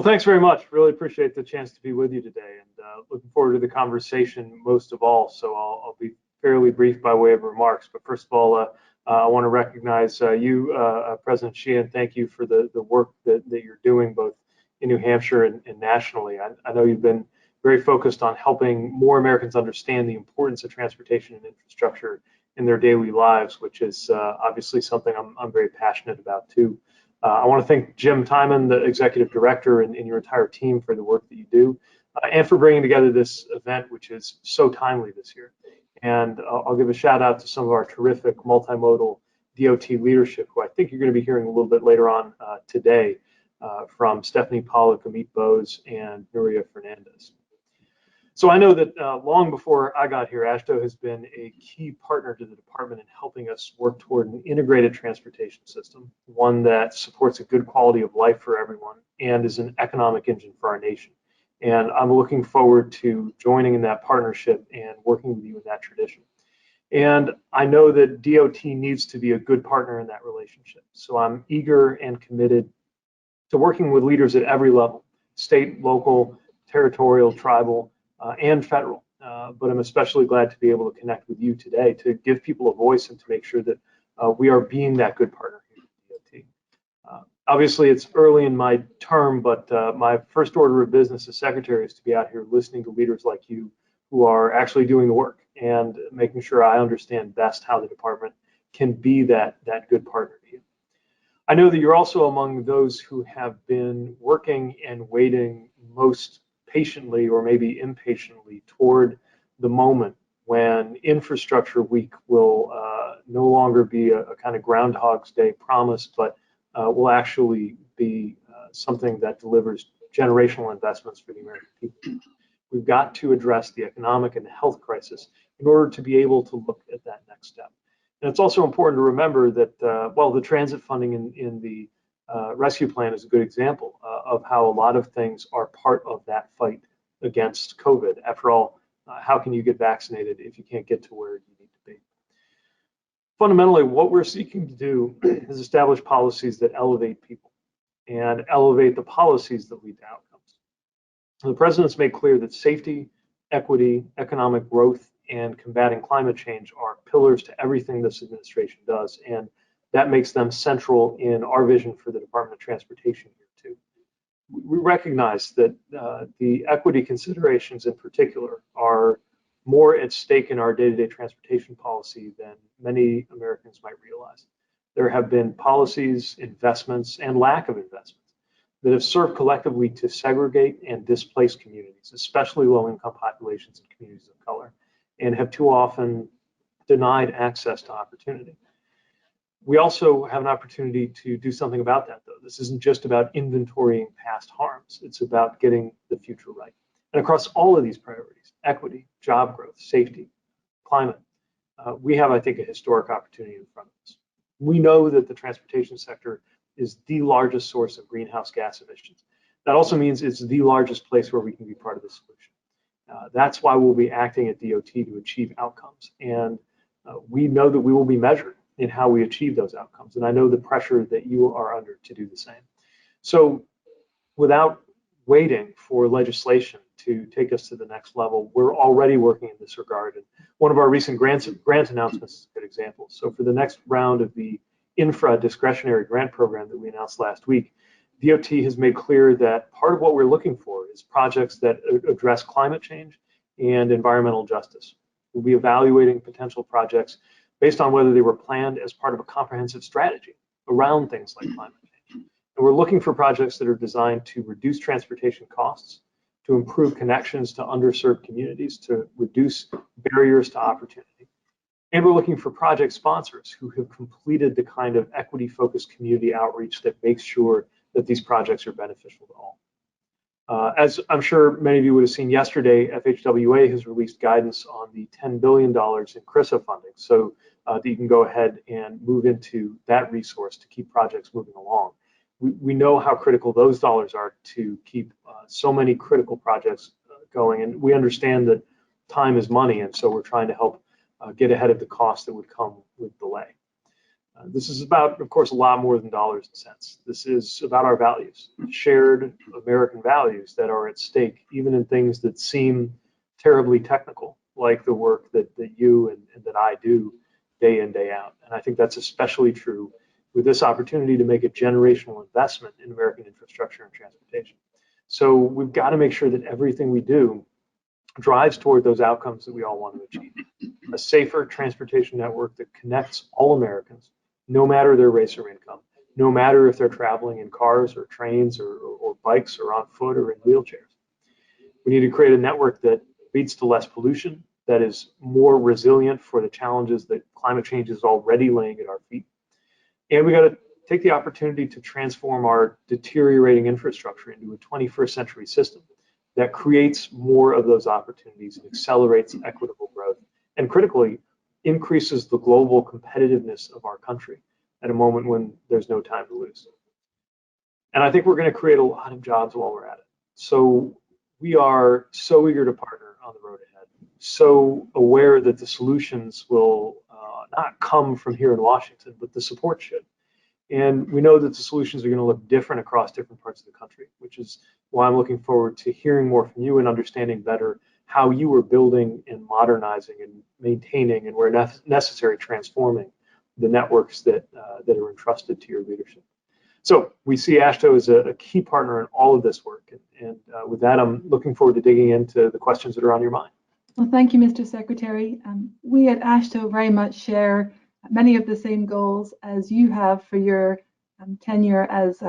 thanks very much. Really appreciate the chance to be with you today, and looking forward to the conversation most of all. So I'll be fairly brief by way of remarks. But first of all, I want to recognize you, President Sheehan. Thank you for the work that you're doing both in New Hampshire and nationally. I know you've been very focused on helping more Americans understand the importance of transportation and infrastructure in their daily lives, which is obviously something I'm very passionate about too. I want to thank Jim Timon, the executive director, and your entire team for the work that you do, and for bringing together this event, which is so timely this year. And I'll give a shout out to some of our terrific multimodal DOT leadership, who I think you're going to be hearing a little bit later on today from Stephanie Pollock, Amit Bose, and Nuria Fernandez. So I know that long before I got here, AASHTO has been a key partner to the department in helping us work toward an integrated transportation system, one that supports a good quality of life for everyone and is an economic engine for our nation. And I'm looking forward to joining in that partnership and working with you in that tradition. And I know that DOT needs to be a good partner in that relationship. So I'm eager and committed to working with leaders at every level, state, local, territorial, tribal, and federal. But I'm especially glad to be able to connect with you today to give people a voice and to make sure that we are being that good partner here at DOT. Obviously, it's early in my term, but my first order of business as secretary is to be out here listening to leaders like you who are actually doing the work and making sure I understand best how the department can be that good partner to you. I know that you're also among those who have been working and waiting most patiently or maybe impatiently toward the moment when Infrastructure Week will no longer be a kind of Groundhog's Day promise, but will actually be something that delivers generational investments for the American people. We've got to address the economic and the health crisis in order to be able to look at that next step. And it's also important to remember that, well, the transit funding in the rescue plan is a good example of how a lot of things are part of that fight against COVID. After all, how can you get vaccinated if you can't get to where you need to be? Fundamentally, what we're seeking to do is establish policies that elevate people and elevate the policies that lead to outcomes. The president's made clear that safety, equity, economic growth, and combating climate change are pillars to everything this administration does, and that makes them central in our vision for the Department of Transportation here too. We recognize that the equity considerations in particular are more at stake in our day-to-day transportation policy than many Americans might realize. There have been policies, investments, and lack of investments that have served collectively to segregate and displace communities, especially low-income populations and communities of color, and have too often denied access to opportunity. We also have an opportunity to do something about that, though. This isn't just about inventorying past harms. It's about getting the future right. And across all of these priorities, equity, job growth, safety, climate, we have, I think, a historic opportunity in front of us. We know that the transportation sector is the largest source of greenhouse gas emissions. That also means it's the largest place where we can be part of the solution. That's why we'll be acting at DOT to achieve outcomes. And we know that we will be measured in how we achieve those outcomes. And I know the pressure that you are under to do the same. So without waiting for legislation to take us to the next level, we're already working in this regard. And one of our recent grant announcements is a good example. So for the next round of the infra discretionary grant program that we announced last week, DOT has made clear that part of what we're looking for is projects that address climate change and environmental justice. We'll be evaluating potential projects based on whether they were planned as part of a comprehensive strategy around things like climate change. And we're looking for projects that are designed to reduce transportation costs, to improve connections to underserved communities, to reduce barriers to opportunity. And we're looking for project sponsors who have completed the kind of equity-focused community outreach that makes sure that these projects are beneficial to all. As I'm sure many of you would have seen yesterday, FHWA has released guidance on the $10 billion in CRISA funding, so that you can go ahead and move into that resource to keep projects moving along. We know how critical those dollars are to keep so many critical projects going, and we understand that time is money, and so we're trying to help get ahead of the cost that would come with delay. This is about, of course, a lot more than dollars and cents. This is about our values, shared American values that are at stake, even in things that seem terribly technical, like the work that you and that I do day in, day out. And I think that's especially true with this opportunity to make a generational investment in American infrastructure and transportation. So we've got to make sure that everything we do drives toward those outcomes that we all want to achieve. A safer transportation network that connects all Americans, no matter their race or income, no matter if they're traveling in cars or trains or bikes or on foot or in wheelchairs. We need to create a network that leads to less pollution, that is more resilient for the challenges that climate change is already laying at our feet. And we got to take the opportunity to transform our deteriorating infrastructure into a 21st century system that creates more of those opportunities and accelerates equitable growth, and critically, increases the global competitiveness of our country at a moment when there's no time to lose. And I think we're going to create a lot of jobs while we're at it. So we are so eager to partner on the road ahead, so aware that the solutions will not come from here in Washington, but the support should. And we know that the solutions are going to look different across different parts of the country, which is why I'm looking forward to hearing more from you and understanding better how you are building and modernizing and maintaining and where necessary transforming the networks that are entrusted to your leadership. So we see AASHTO as a key partner in all of this work. And with that, I'm looking forward to digging into the questions that are on your mind. Well, thank you, Mr. Secretary. We at AASHTO very much share many of the same goals as you have for your tenure as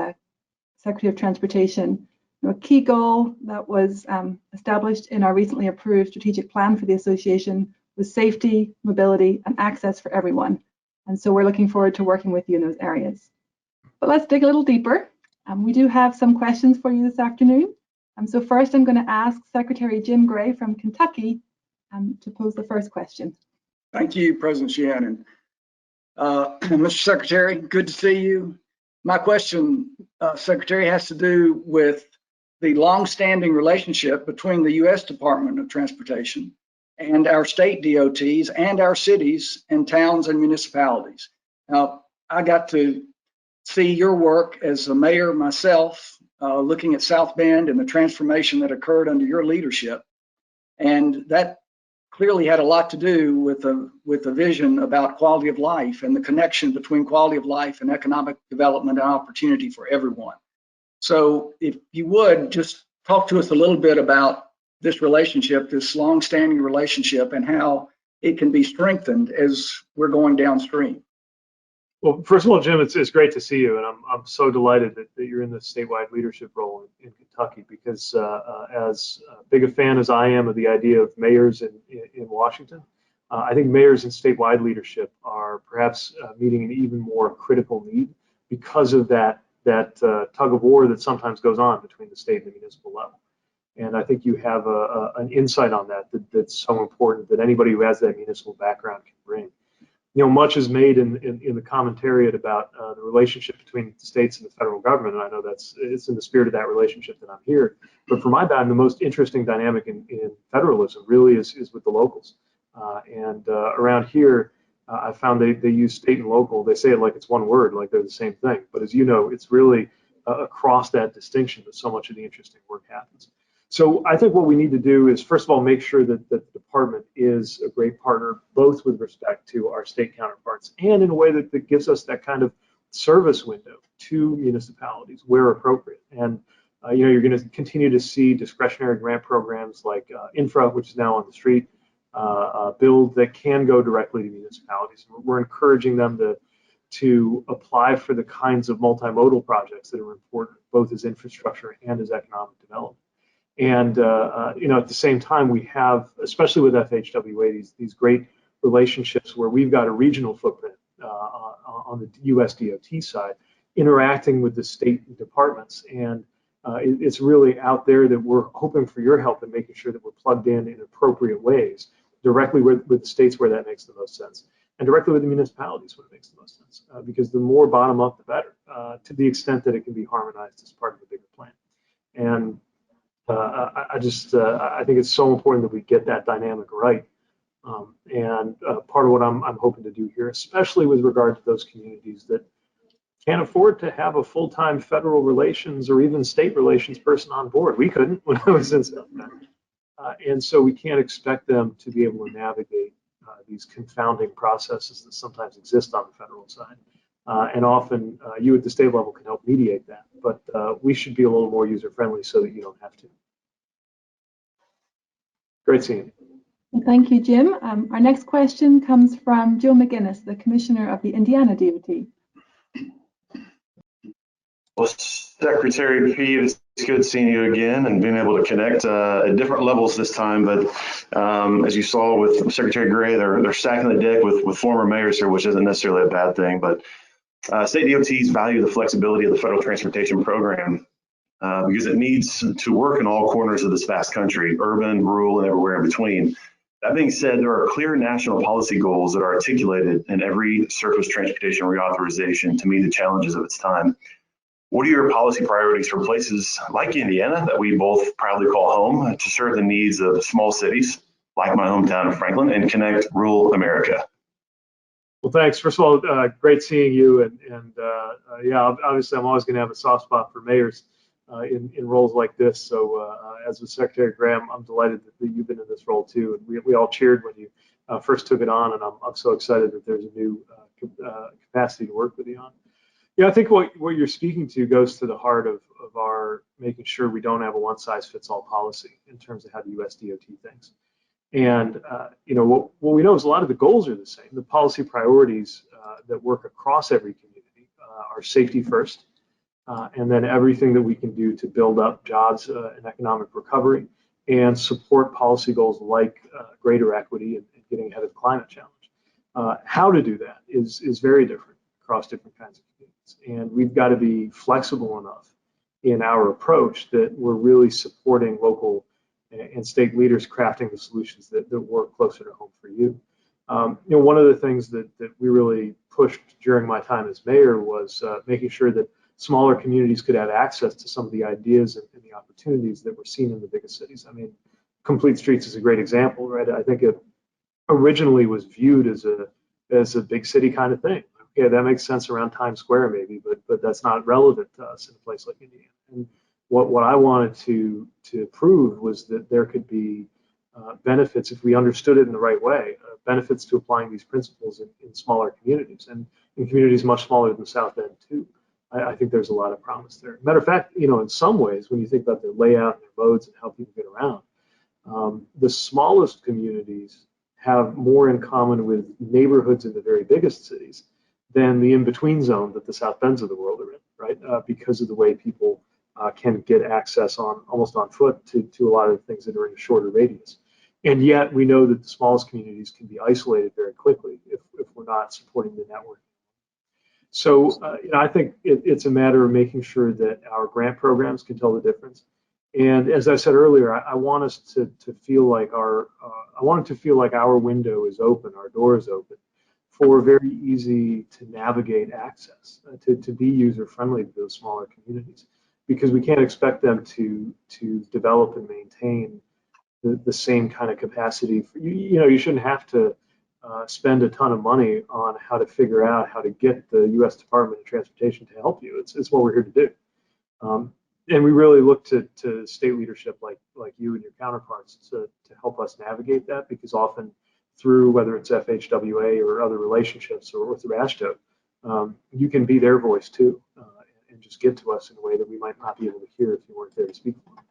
Secretary of Transportation. A key goal that was established in our recently approved strategic plan for the association was safety, mobility, and access for everyone. And so we're looking forward to working with you in those areas. But let's dig a little deeper. We do have some questions for you this afternoon. So first, I'm going to ask Secretary Jim Gray from Kentucky to pose the first question. Thank you, President Shannon. Mr. Secretary, good to see you. My question, Secretary, has to do with the long-standing relationship between the U.S. Department of Transportation and our state DOTs and our cities and towns and municipalities. Now, I got to see your work as a mayor myself, looking at South Bend and the transformation that occurred under your leadership. And that clearly had a lot to do with a vision about quality of life and the connection between quality of life and economic development and opportunity for everyone. So if you would just talk to us a little bit about this relationship, this long-standing relationship, and how it can be strengthened as we're going downstream. Well, first of all, Jim, it's great to see you, and I'm so delighted that you're in the statewide leadership role in Kentucky, because as big a fan as I am of the idea of mayors in Washington, I think mayors in statewide leadership are perhaps meeting an even more critical need because of that tug of war that sometimes goes on between the state and the municipal level. And I think you have an insight on that's so important that anybody who has that municipal background can bring. You know, much is made in the commentariat about the relationship between the states and the federal government, and I know it's in the spirit of that relationship that I'm here. But for my band, the most interesting dynamic in federalism really is with the locals. Around here, I found they use state and local. They say it like it's one word, like they're the same thing. But as you know, it's really across that distinction that so much of the interesting work happens. So I think what we need to do is, first of all, make sure that the department is a great partner, both with respect to our state counterparts and in a way that gives us that kind of service window to municipalities where appropriate. And you know, you're going to continue to see discretionary grant programs like infra, which is now on the street, build that can go directly to municipalities. We're encouraging them to apply for the kinds of multimodal projects that are important, both as infrastructure and as economic development. And you know, at the same time, we have, especially with FHWA, these great relationships where we've got a regional footprint on the US DOT side, interacting with the state departments. And it's really out there that we're hoping for your help in making sure that we're plugged in appropriate ways, directly with the states where that makes the most sense, and directly with the municipalities where it makes the most sense. Because the more bottom up, the better, to the extent that it can be harmonized as part of a bigger plan. And I think it's so important that we get that dynamic right, Part of what I'm hoping to do here, especially with regard to those communities that can't afford to have a full-time federal relations or even state relations person on board. We couldn't when I was in South Bend. And so we can't expect them to be able to navigate these confounding processes that sometimes exist on the federal side. And often you at the state level can help mediate that. But we should be a little more user-friendly so that you don't have to. Great seeing you. Thank you, Jim. Our next question comes from Joe McGinnis, the Commissioner of the Indiana DOT. Well, Secretary Pete, it's good seeing you again and being able to connect at different levels this time. But as you saw with Secretary Gray, they're stacking the deck with former mayors here, which isn't necessarily a bad thing. But state DOTs value the flexibility of the federal transportation program because it needs to work in all corners of this vast country, urban, rural, and everywhere in between. That being said, there are clear national policy goals that are articulated in every surface transportation reauthorization to meet the challenges of its time. What are your policy priorities for places like Indiana that we both proudly call home to serve the needs of small cities like my hometown of Franklin and connect rural America? Well, thanks. First of all, great seeing you. And yeah, obviously I'm always going to have a soft spot for mayors in roles like this. So as with Secretary Graham, I'm delighted that you've been in this role too. And we all cheered when you first took it on. And I'm so excited that there's a new capacity to work with you on. Yeah, I think what you're speaking to goes to the heart of our making sure we don't have a one-size-fits-all policy in terms of how the U.S. DOT thinks. And what we know is a lot of the goals are the same. The policy priorities that work across every community are safety first, and then everything that we can do to build up jobs and economic recovery and support policy goals like greater equity and getting ahead of the climate challenge. How to do that is very different across different kinds of communities. And we've got to be flexible enough in our approach that we're really supporting local and state leaders crafting the solutions that work closer to home for you. One of the things that we really pushed during my time as mayor was making sure that smaller communities could have access to some of the ideas and the opportunities that we're seeing in the biggest cities. I mean, Complete Streets is a great example, right? I think it originally was viewed as a big city kind of thing. Yeah, that makes sense around Times Square maybe, but that's not relevant to us in a place like Indiana. And what I wanted to prove was that there could be benefits if we understood it in the right way, benefits to applying these principles in smaller communities and in communities much smaller than South Bend too. I think there's a lot of promise there. Matter of fact, in some ways, when you think about their layout and their modes and how people get around, the smallest communities have more in common with neighborhoods in the very biggest cities than the in-between zone that the South Bends of the world are in, right? Because of the way people can get access almost on foot to a lot of the things that are in a shorter radius. And yet we know that the smallest communities can be isolated very quickly if we're not supporting the network. So I think it's a matter of making sure that our grant programs can tell the difference. And as I said earlier, I want us to feel like our window is open, our door is open, for very easy to navigate access, to be user-friendly to those smaller communities, because we can't expect them to develop and maintain the same kind of capacity. You shouldn't have to spend a ton of money on how to figure out how to get the U.S. Department of Transportation to help you. It's what we're here to do. And we really look to state leadership like you and your counterparts to help us navigate that, because often through whether it's FHWA or other relationships or through AASHTO, you can be their voice too and just get to us in a way that we might not be able to hear if you weren't there to speak for them.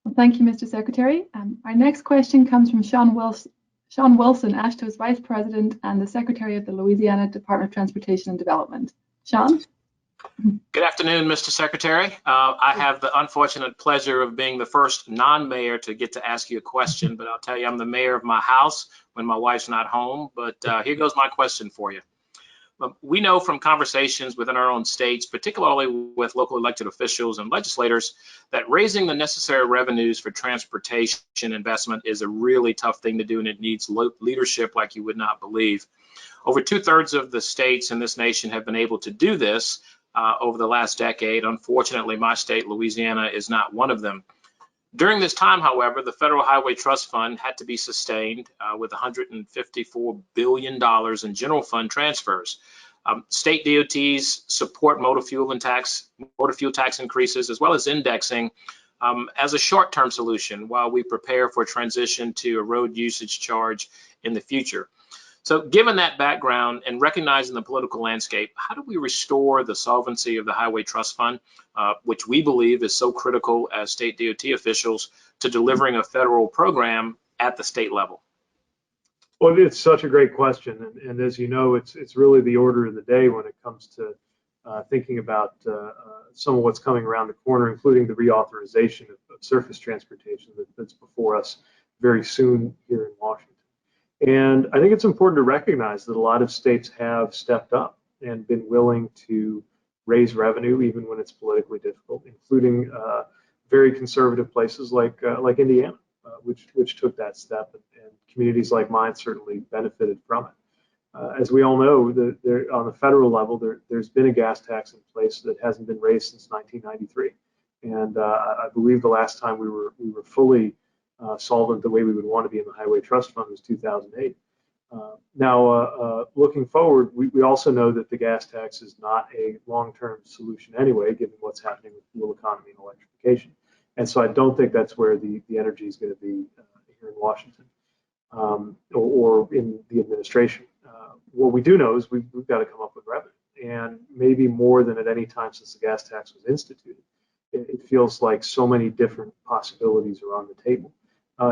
Well, thank you, Mr. Secretary. Our next question comes from Sean Wilson, AASHTO's Vice President and the Secretary of the Louisiana Department of Transportation and Development. Sean? Good afternoon, Mr. Secretary. I have the unfortunate pleasure of being the first non-mayor to get to ask you a question, but I'll tell you I'm the mayor of my house when my wife's not home. But here goes my question for you. We know from conversations within our own states, particularly with local elected officials and legislators, that raising the necessary revenues for transportation investment is a really tough thing to do, and it needs leadership like you would not believe. Over 2/3 of the states in this nation have been able to do this over the last decade. Unfortunately, my state, Louisiana, is not one of them. During this time, however, the Federal Highway Trust Fund had to be sustained with $154 billion in general fund transfers. State DOTs support motor fuel tax increases, as well as indexing as a short-term solution while we prepare for transition to a road usage charge in the future. So given that background and recognizing the political landscape, how do we restore the solvency of the Highway Trust Fund, which we believe is so critical as state DOT officials to delivering a federal program at the state level? Well, it's such a great question. And as you know, it's really the order of the day when it comes to thinking about some of what's coming around the corner, including the reauthorization of surface transportation that's before us very soon here in Washington. And I think it's important to recognize that a lot of states have stepped up and been willing to raise revenue even when it's politically difficult, including very conservative places like Indiana, which took that step, and communities like mine certainly benefited from it. As we all know, on the federal level, there's been a gas tax in place that hasn't been raised since 1993, and I believe the last time we were fully solvent the way we would want to be in the Highway Trust Fund was 2008. Now, looking forward, we also know that the gas tax is not a long-term solution anyway, given what's happening with fuel economy and electrification. And so I don't think that's where the energy is going to be here in Washington or in the administration. What we do know is we've got to come up with revenue, and maybe more than at any time since the gas tax was instituted. It feels like so many different possibilities are on the table.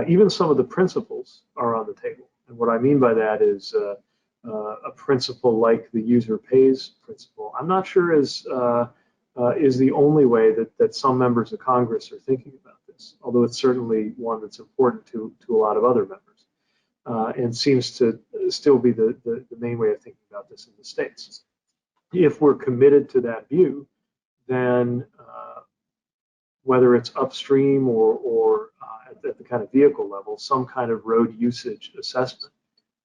Even some of the principles are on the table. And what I mean by that is a principle like the user pays principle. I'm not sure is the only way that some members of Congress are thinking about this, although it's certainly one that's important to a lot of other members, and seems to still be the main way of thinking about this in the states. If we're committed to that view, then whether it's upstream or at the kind of vehicle level, some kind of road usage assessment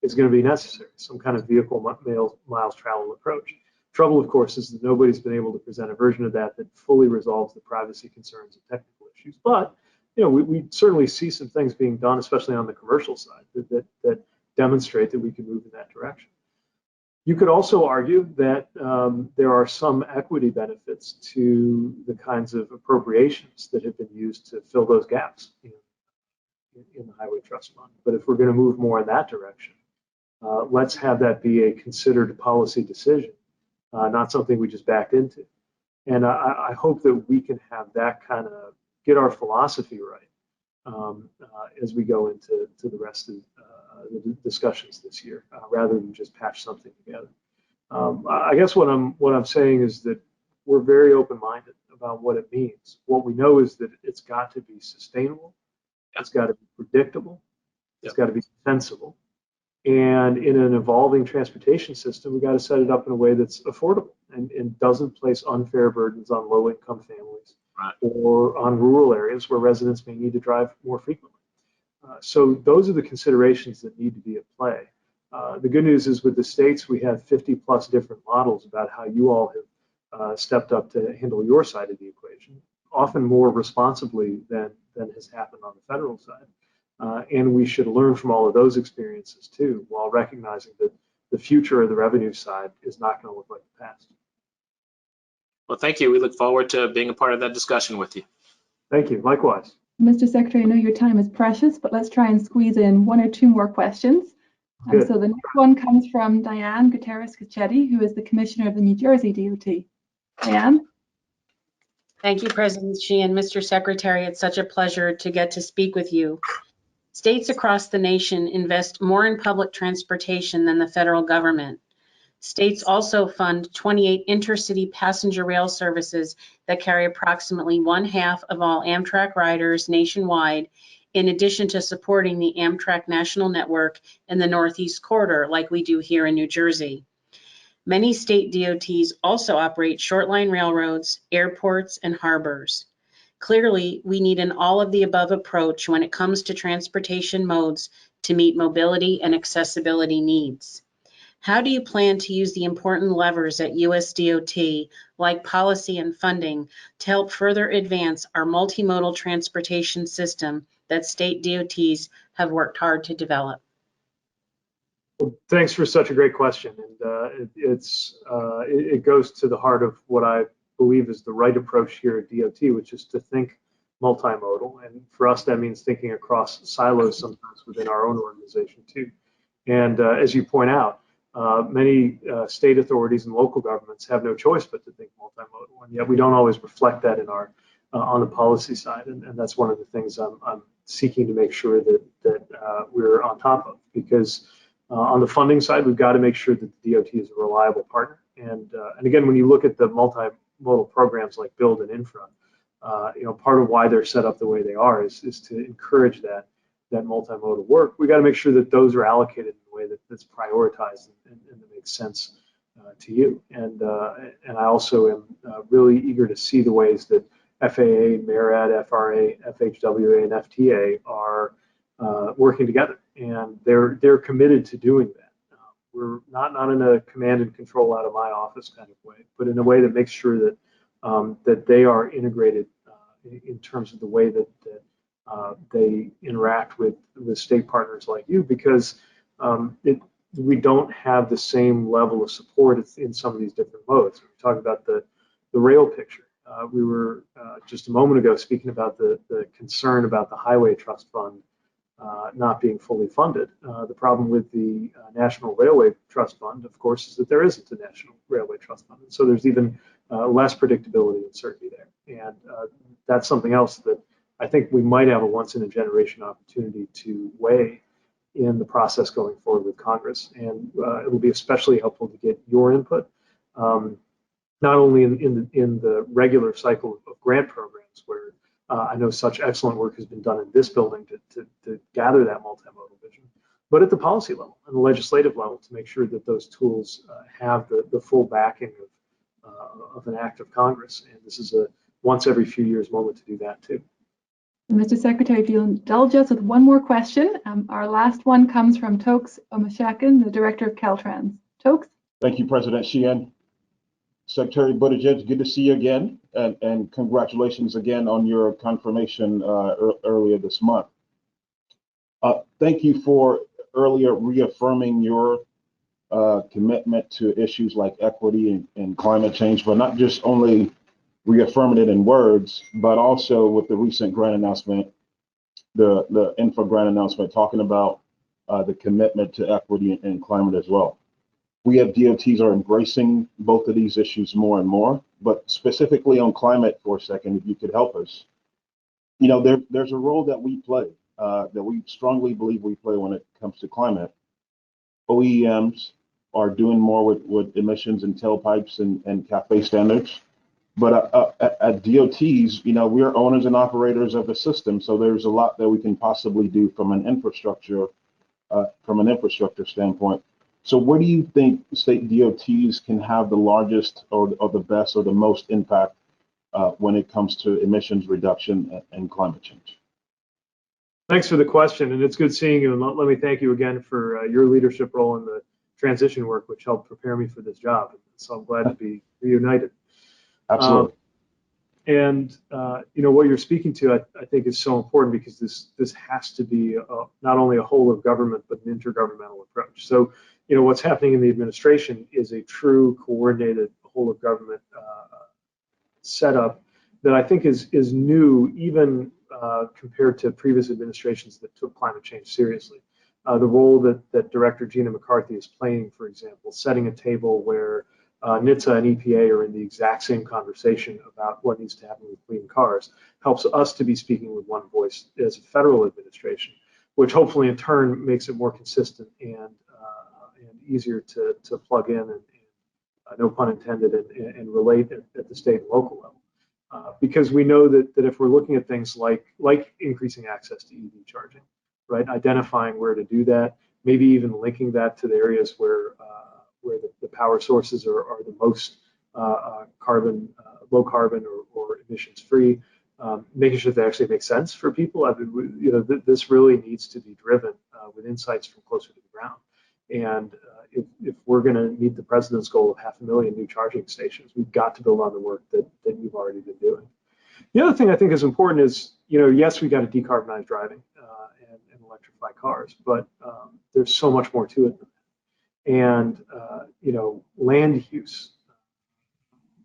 is going to be necessary, some kind of vehicle miles traveled approach. Trouble, of course, is that nobody's been able to present a version of that fully resolves the privacy concerns and technical issues. But we certainly see some things being done, especially on the commercial side, that demonstrate that we can move in that direction. You could also argue that there are some equity benefits to the kinds of appropriations that have been used to fill those gaps in the Highway Trust Fund. But if we're going to move more in that direction, let's have that be a considered policy decision, not something we just backed into. And I hope that we can have that kind of get our philosophy right as we go into the rest of the discussions this year, rather than just patch something together. I guess what I'm saying is that we're very open-minded about what it means. What we know is that it's got to be sustainable, it's got to be predictable, it's got to be sensible, and in an evolving transportation system, we've got to set it up in a way that's affordable and doesn't place unfair burdens on low-income families or on rural areas where residents may need to drive more frequently. So those are the considerations that need to be at play. The good news is with the states, we have 50+ different models about how you all have stepped up to handle your side of the equation, often more responsibly than has happened on the federal side. And we should learn from all of those experiences too, while recognizing that the future of the revenue side is not going to look like the past. Well, thank you. We look forward to being a part of that discussion with you. Thank you. Likewise. Mr. Secretary, I know your time is precious, but let's try and squeeze in one or two more questions. So the next one comes from Diane Gutierrez-Cachetti, who is the Commissioner of the New Jersey DOT. Diane? Thank you, President Sheehan. Mr. Secretary, it's such a pleasure to get to speak with you. States across the nation invest more in public transportation than the federal government. States also fund 28 intercity passenger rail services that carry approximately 1/2 of all Amtrak riders nationwide, in addition to supporting the Amtrak national network in the Northeast Corridor, like we do here in New Jersey. Many state DOTs also operate short-line railroads, airports, and harbors. Clearly, we need an all-of-the-above approach when it comes to transportation modes to meet mobility and accessibility needs. How do you plan to use the important levers at US DOT, like policy and funding, to help further advance our multimodal transportation system that state DOTs have worked hard to develop? Well, thanks for such a great question, and it goes to the heart of what I believe is the right approach here at DOT, which is to think multimodal, and for us that means thinking across silos sometimes within our own organization too. And as you point out, many state authorities and local governments have no choice but to think multimodal, and yet we don't always reflect that in our on the policy side, and that's one of the things I'm seeking to make sure that we're on top of, because on the funding side, we've got to make sure that the DOT is a reliable partner. And again, when you look at the multimodal programs like Build and Infra, part of why they're set up the way they are is to encourage that multimodal work. We got to make sure that those are allocated in a way that's prioritized and that makes sense to you. And I also am really eager to see the ways that FAA, MARAD, FRA, FHWA, and FTA are working together, and they're committed to doing that. We're not in a command and control out of my office kind of way, but in a way that makes sure that that they are integrated in terms of the way that they interact with state partners like you, because we don't have the same level of support in some of these different modes. We talk about the rail picture. We were just a moment ago speaking about the concern about the Highway Trust Fund not being fully funded. The problem with the National Railway Trust Fund, of course, is that there isn't a National Railway Trust Fund. And so there's even less predictability and certainty there. And that's something else that I think we might have a once-in-a-generation opportunity to weigh in the process going forward with Congress. And it will be especially helpful to get your input, not only in the regular cycle of grant programs, where I know such excellent work has been done in this building to gather that multimodal vision, but at the policy level and the legislative level to make sure that those tools have the full backing of an act of Congress. And this is a once every few years moment to do that too. Mr. Secretary, if you'll indulge us with one more question. Our last one comes from Tokes Omashakin, the Director of Caltrans. Tokes? Thank you, President Sheehan. Secretary Buttigieg, good to see you again, and congratulations again on your confirmation earlier this month. Thank you for earlier reaffirming your commitment to issues like equity and climate change, but not just only reaffirming it in words, but also with the recent grant announcement, the infra grant announcement, talking about the commitment to equity and climate as well. We have DOTs are embracing both of these issues more and more, but specifically on climate for a second, if you could help us. There's a role that we play, that we strongly believe we play when it comes to climate. OEMs are doing more with emissions and tailpipes and CAFE standards. But at DOTs, we're owners and operators of the system, so there's a lot that we can possibly do from an infrastructure standpoint. So where do you think state DOTs can have the largest or the best or the most impact when it comes to emissions reduction and climate change? Thanks for the question, and it's good seeing you. And let me thank you again for your leadership role in the transition work, which helped prepare me for this job. So I'm glad to be reunited. Absolutely. What you're speaking to, I think, is so important, because this has to be not only a whole of government, but an intergovernmental approach. So, what's happening in the administration is a true coordinated whole of government setup that I think is new, even compared to previous administrations that took climate change seriously. The role that Director Gina McCarthy is playing, for example, setting a table where NHTSA and EPA are in the exact same conversation about what needs to happen with clean cars, helps us to be speaking with one voice as a federal administration, which hopefully in turn makes it more consistent and easier to plug in and no pun intended, and relate at the state and local level. Because we know that if we're looking at things like increasing access to EV charging, right, identifying where to do that, maybe even linking that to the areas where the power sources are the most low carbon or emissions free, making sure that actually makes sense for people. I mean, this really needs to be driven with insights from closer to the ground. And if we're going to meet the president's goal of 500,000 new charging stations, we've got to build on the work that you've already been doing. The other thing I think is important is, yes, we got to decarbonize driving and electrify cars, but there's so much more to it than that. And land use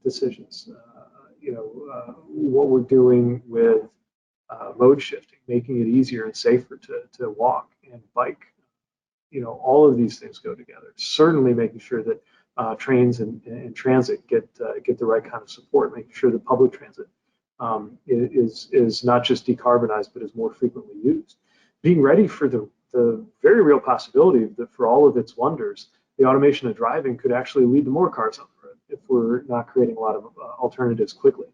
decisions, what we're doing with mode shifting, making it easier and safer to walk and bike. All of these things go together. Certainly making sure that trains and transit get the right kind of support, making sure that public transit is not just decarbonized, but is more frequently used. Being ready for the very real possibility that for all of its wonders, the automation of driving could actually lead to more cars on the road if we're not creating a lot of alternatives quickly.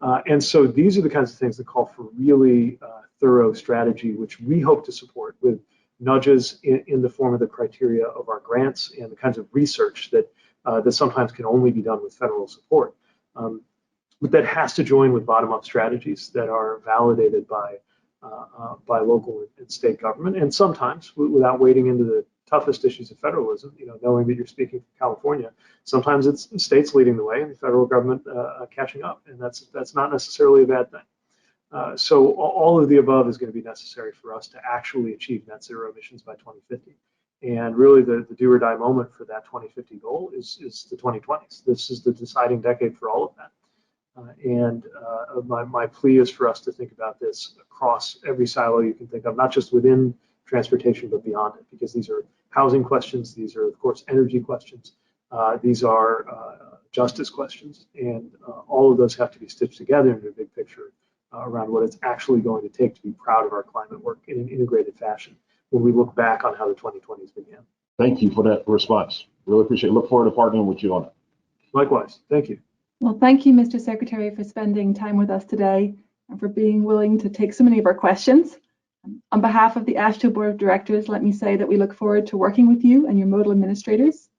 And so these are the kinds of things that call for really thorough strategy, which we hope to support with nudges in the form of the criteria of our grants and the kinds of research that sometimes can only be done with federal support. But that has to join with bottom-up strategies that are validated by local and state government, and sometimes without wading into the toughest issues of federalism, knowing that you're speaking from California, sometimes it's states leading the way and the federal government catching up, and that's not necessarily a bad thing. So all of the above is going to be necessary for us to actually achieve net zero emissions by 2050. And really the do or die moment for that 2050 goal is the 2020s. This is the deciding decade for all of that. My plea is for us to think about this across every silo you can think of, not just within transportation, but beyond it, because these are housing questions, these are, of course, energy questions, these are justice questions, and all of those have to be stitched together into a big picture around what it's actually going to take to be proud of our climate work in an integrated fashion when we look back on how the 2020s began. Thank you for that response. Really appreciate it. Look forward to partnering with you on it. Likewise. Thank you. Well, thank you, Mr. Secretary, for spending time with us today and for being willing to take so many of our questions. On behalf of the AASHTO Board of Directors, let me say that we look forward to working with you and your modal administrators.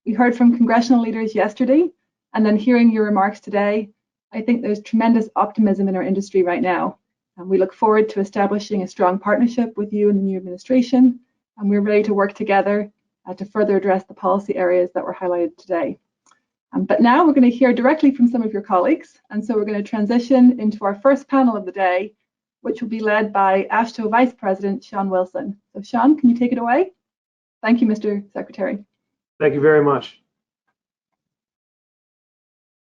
We heard from congressional leaders yesterday, and then hearing your remarks today, I think there's tremendous optimism in our industry right now. And we look forward to establishing a strong partnership with you and the new administration, and we're ready to work together to further address the policy areas that were highlighted today. But now we're going to hear directly from some of your colleagues, and so we're going to transition into our first panel of the day, which will be led by AASHTO Vice President Sean Wilson. So Sean, can you take it away? Thank you, Mr. Secretary. Thank you very much.